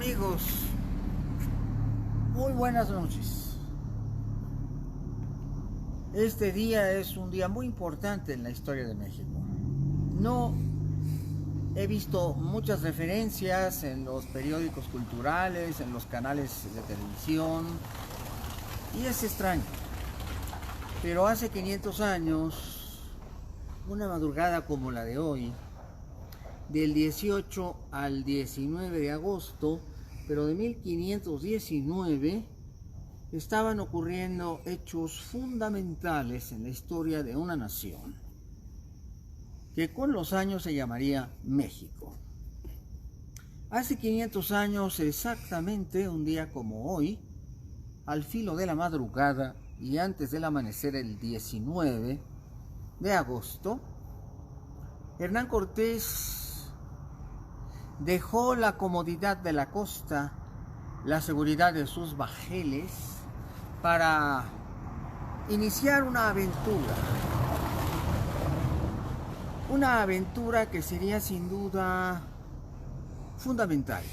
amigos, muy buenas noches. Este día es un día muy importante en la historia de México. No he visto muchas referencias en los periódicos culturales, en los canales de televisión, y es extraño. Pero hace 500 años, una madrugada como la de hoy, del 18 al 19 de agosto, pero de 1519, estaban ocurriendo hechos fundamentales en la historia de una nación, que con los años se llamaría México. Hace 500 años, exactamente un día como hoy, al filo de la madrugada y antes del amanecer el 19 de agosto, Hernán Cortés dejó la comodidad de la costa, la seguridad de sus bajeles, para iniciar una aventura que sería sin duda fundamental.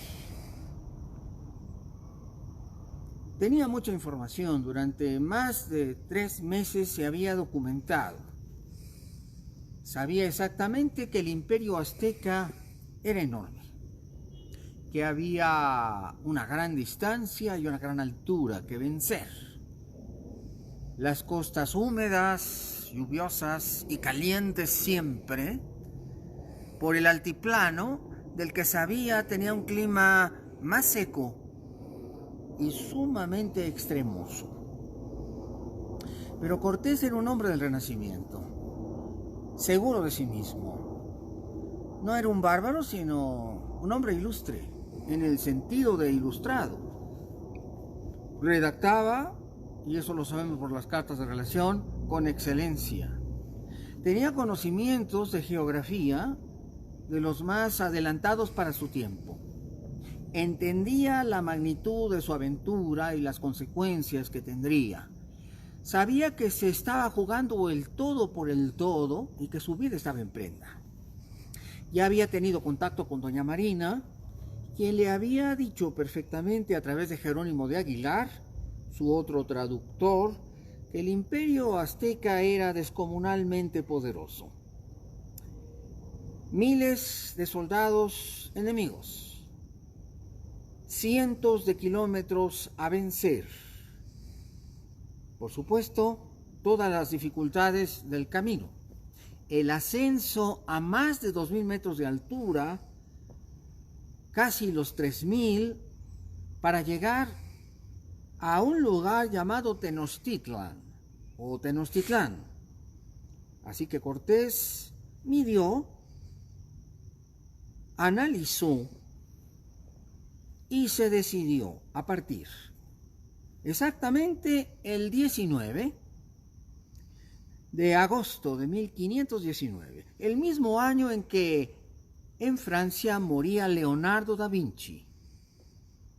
Tenía mucha información, durante más de 3 meses se había documentado. Sabía exactamente que el imperio azteca era enorme, que había una gran distancia y una gran altura que vencer. Las costas húmedas, lluviosas y calientes siempre, por el altiplano del que sabía tenía un clima más seco y sumamente extremoso. Pero Cortés era un hombre del Renacimiento, seguro de sí mismo. No era un bárbaro, sino un hombre ilustre, en el sentido de ilustrado. Redactaba, y eso lo sabemos por las cartas de relación, con excelencia. Tenía conocimientos de geografía de los más adelantados para su tiempo. Entendía la magnitud de su aventura y las consecuencias que tendría. Sabía que se estaba jugando el todo por el todo y que su vida estaba en prenda. Ya había tenido contacto con doña Marina, quien le había dicho perfectamente a través de Jerónimo de Aguilar, su otro traductor, que el imperio azteca era descomunalmente poderoso. Miles de soldados enemigos, cientos de kilómetros a vencer. Por supuesto, todas las dificultades del camino. El ascenso a más de 2.000 metros de altura, casi los 3.000, para llegar a un lugar llamado Tenochtitlan o Tenochtitlán. Así que Cortés midió, analizó y se decidió a partir exactamente el 19 de agosto de 1519, el mismo año en que en Francia moría Leonardo da Vinci.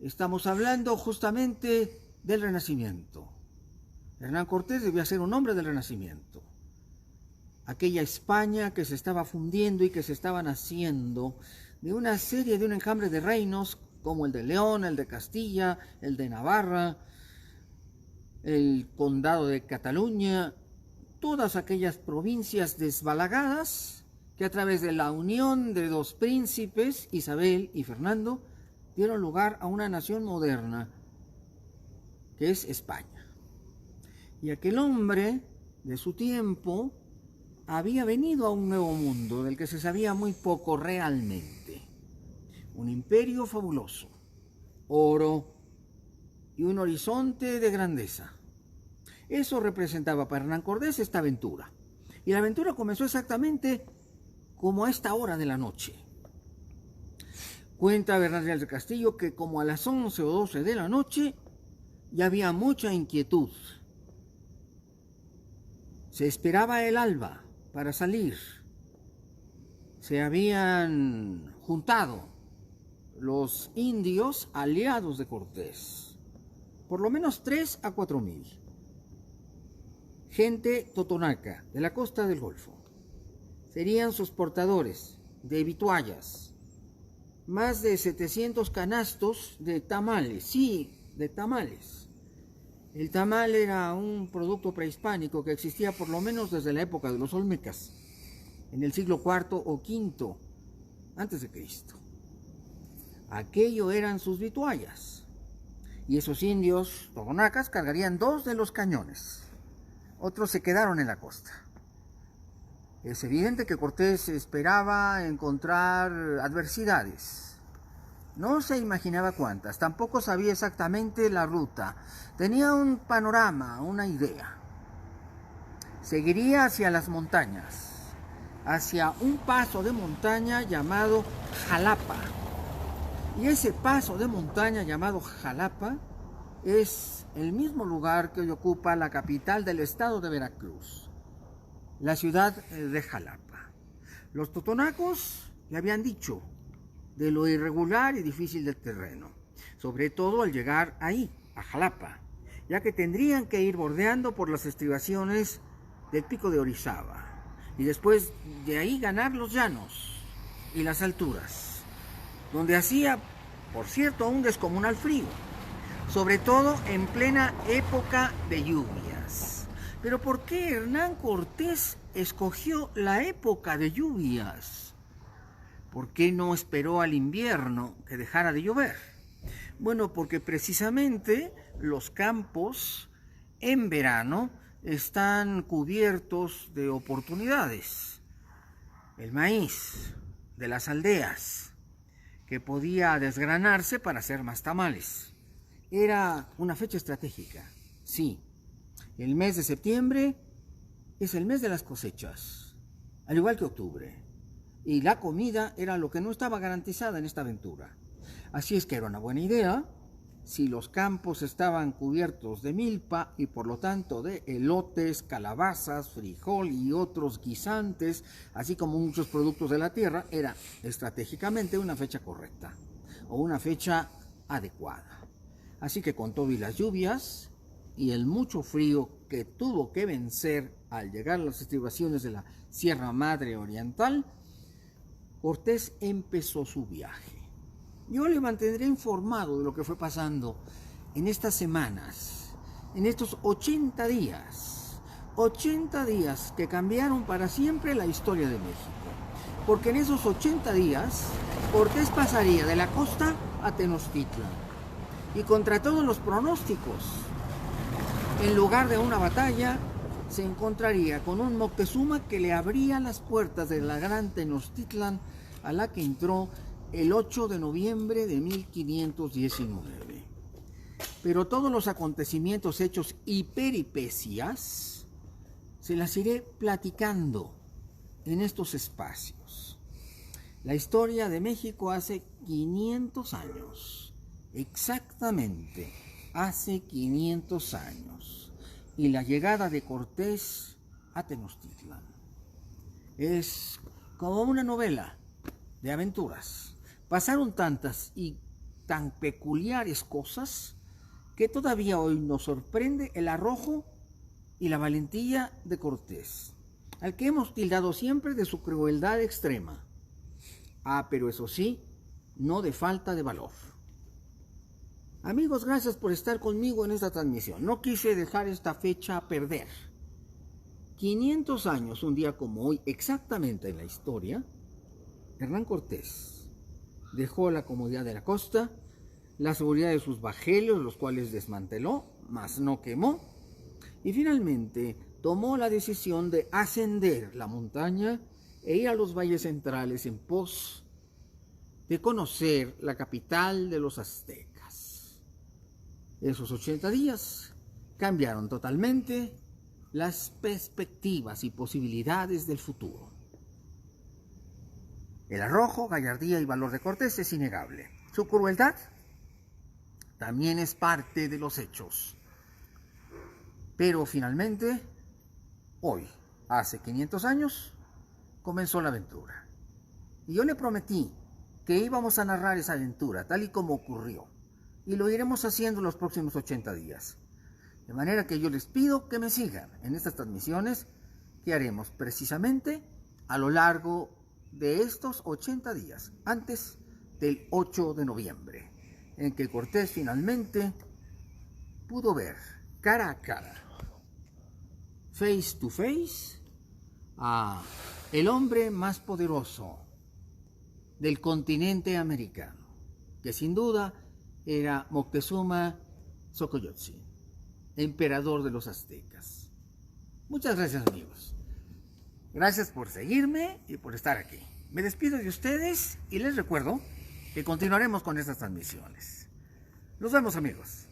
Estamos hablando justamente del Renacimiento. Hernán Cortés debía ser un hombre del Renacimiento. Aquella España que se estaba fundiendo y que se estaban haciendo de un enjambre de reinos como el de León, el de Castilla, el de Navarra, el condado de Cataluña, todas aquellas provincias desbalagadas que a través de la unión de dos príncipes, Isabel y Fernando, dieron lugar a una nación moderna, que es España. Y aquel hombre de su tiempo había venido a un nuevo mundo del que se sabía muy poco realmente. Un imperio fabuloso, oro y un horizonte de grandeza. Eso representaba para Hernán Cortés esta aventura. Y la aventura comenzó exactamente como a esta hora de la noche. Cuenta Bernardo del Castillo que como a las 11 o 12 de la noche ya había mucha inquietud. Se esperaba el alba para salir. Se habían juntado los indios aliados de Cortés, por lo menos 3 a 4.000. Gente totonaca de la costa del Golfo. Serían sus portadores de vituallas, más de 700 canastos de tamales, sí, de tamales. El tamal era un producto prehispánico que existía por lo menos desde la época de los olmecas, en el siglo IV o V antes de Cristo. Aquello eran sus vituallas. Y esos indios totonacas cargarían 2 de los cañones. Otros se quedaron en la costa. Es evidente que Cortés esperaba encontrar adversidades. No se imaginaba cuántas, tampoco sabía exactamente la ruta. Tenía un panorama, una idea. Seguiría hacia las montañas, hacia un paso de montaña llamado Jalapa. Y ese paso de montaña llamado Jalapa es el mismo lugar que hoy ocupa la capital del estado de Veracruz, la ciudad de Jalapa. Los totonacos le habían dicho de lo irregular y difícil del terreno, sobre todo al llegar ahí, a Jalapa, ya que tendrían que ir bordeando por las estribaciones del pico de Orizaba y después de ahí ganar los llanos y las alturas, donde hacía, por cierto, un descomunal frío, sobre todo en plena época de lluvias. Pero ¿por qué Hernán Cortés escogió la época de lluvias? ¿Por qué no esperó al invierno que dejara de llover? Bueno, porque precisamente los campos en verano están cubiertos de oportunidades. El maíz de las aldeas, que podía desgranarse para hacer más tamales. Era una fecha estratégica, sí. El mes de septiembre es el mes de las cosechas, al igual que octubre. Y la comida era lo que no estaba garantizada en esta aventura. Así es que era una buena idea, si los campos estaban cubiertos de milpa y por lo tanto de elotes, calabazas, frijol y otros guisantes, así como muchos productos de la tierra, era estratégicamente una fecha correcta o una fecha adecuada. Así que con todo y las lluvias y el mucho frío que tuvo que vencer al llegar a las estribaciones de la Sierra Madre Oriental, Cortés empezó su viaje. Yo le mantendré informado de lo que fue pasando en estas semanas, en estos 80 días. 80 días que cambiaron para siempre la historia de México. Porque en esos 80 días, Cortés pasaría de la costa a Tenochtitlan. Y contra todos los pronósticos, en lugar de una batalla, se encontraría con un Moctezuma que le abría las puertas de la gran Tenochtitlan, a la que entró el 8 de noviembre de 1519. Pero todos los acontecimientos, hechos y peripecias se las iré platicando en estos espacios. La historia de México hace 500 años, exactamente hace 500 años, y la llegada de Cortés a Tenochtitlan es como una novela de aventuras. Pasaron tantas y tan peculiares cosas que todavía hoy nos sorprende el arrojo y la valentía de Cortés, al que hemos tildado siempre de su crueldad extrema. Pero eso sí, no de falta de valor. Amigos, gracias por estar conmigo en esta transmisión. No quise dejar esta fecha a perder. 500 años, un día como hoy, exactamente en la historia, Hernán Cortés dejó la comodidad de la costa, la seguridad de sus bajelios, los cuales desmanteló, mas no quemó, y finalmente tomó la decisión de ascender la montaña e ir a los valles centrales en pos de conocer la capital de los aztecas. Esos 80 días cambiaron totalmente las perspectivas y posibilidades del futuro. El arrojo, gallardía y valor de Cortés es innegable. Su crueldad también es parte de los hechos. Pero finalmente, hoy, hace 500 años, comenzó la aventura. Y yo le prometí que íbamos a narrar esa aventura tal y como ocurrió. Y lo iremos haciendo los próximos 80 días. De manera que yo les pido que me sigan en estas transmisiones que haremos precisamente a lo largo de estos 80 días, antes del 8 de noviembre, en que Cortés finalmente pudo ver cara a cara, face to face, a el hombre más poderoso del continente americano, que sin duda era Moctezuma Xocoyotzin, emperador de los aztecas. Muchas gracias, amigos. Gracias por seguirme y por estar aquí. Me despido de ustedes y les recuerdo que continuaremos con estas transmisiones. Nos vemos, amigos.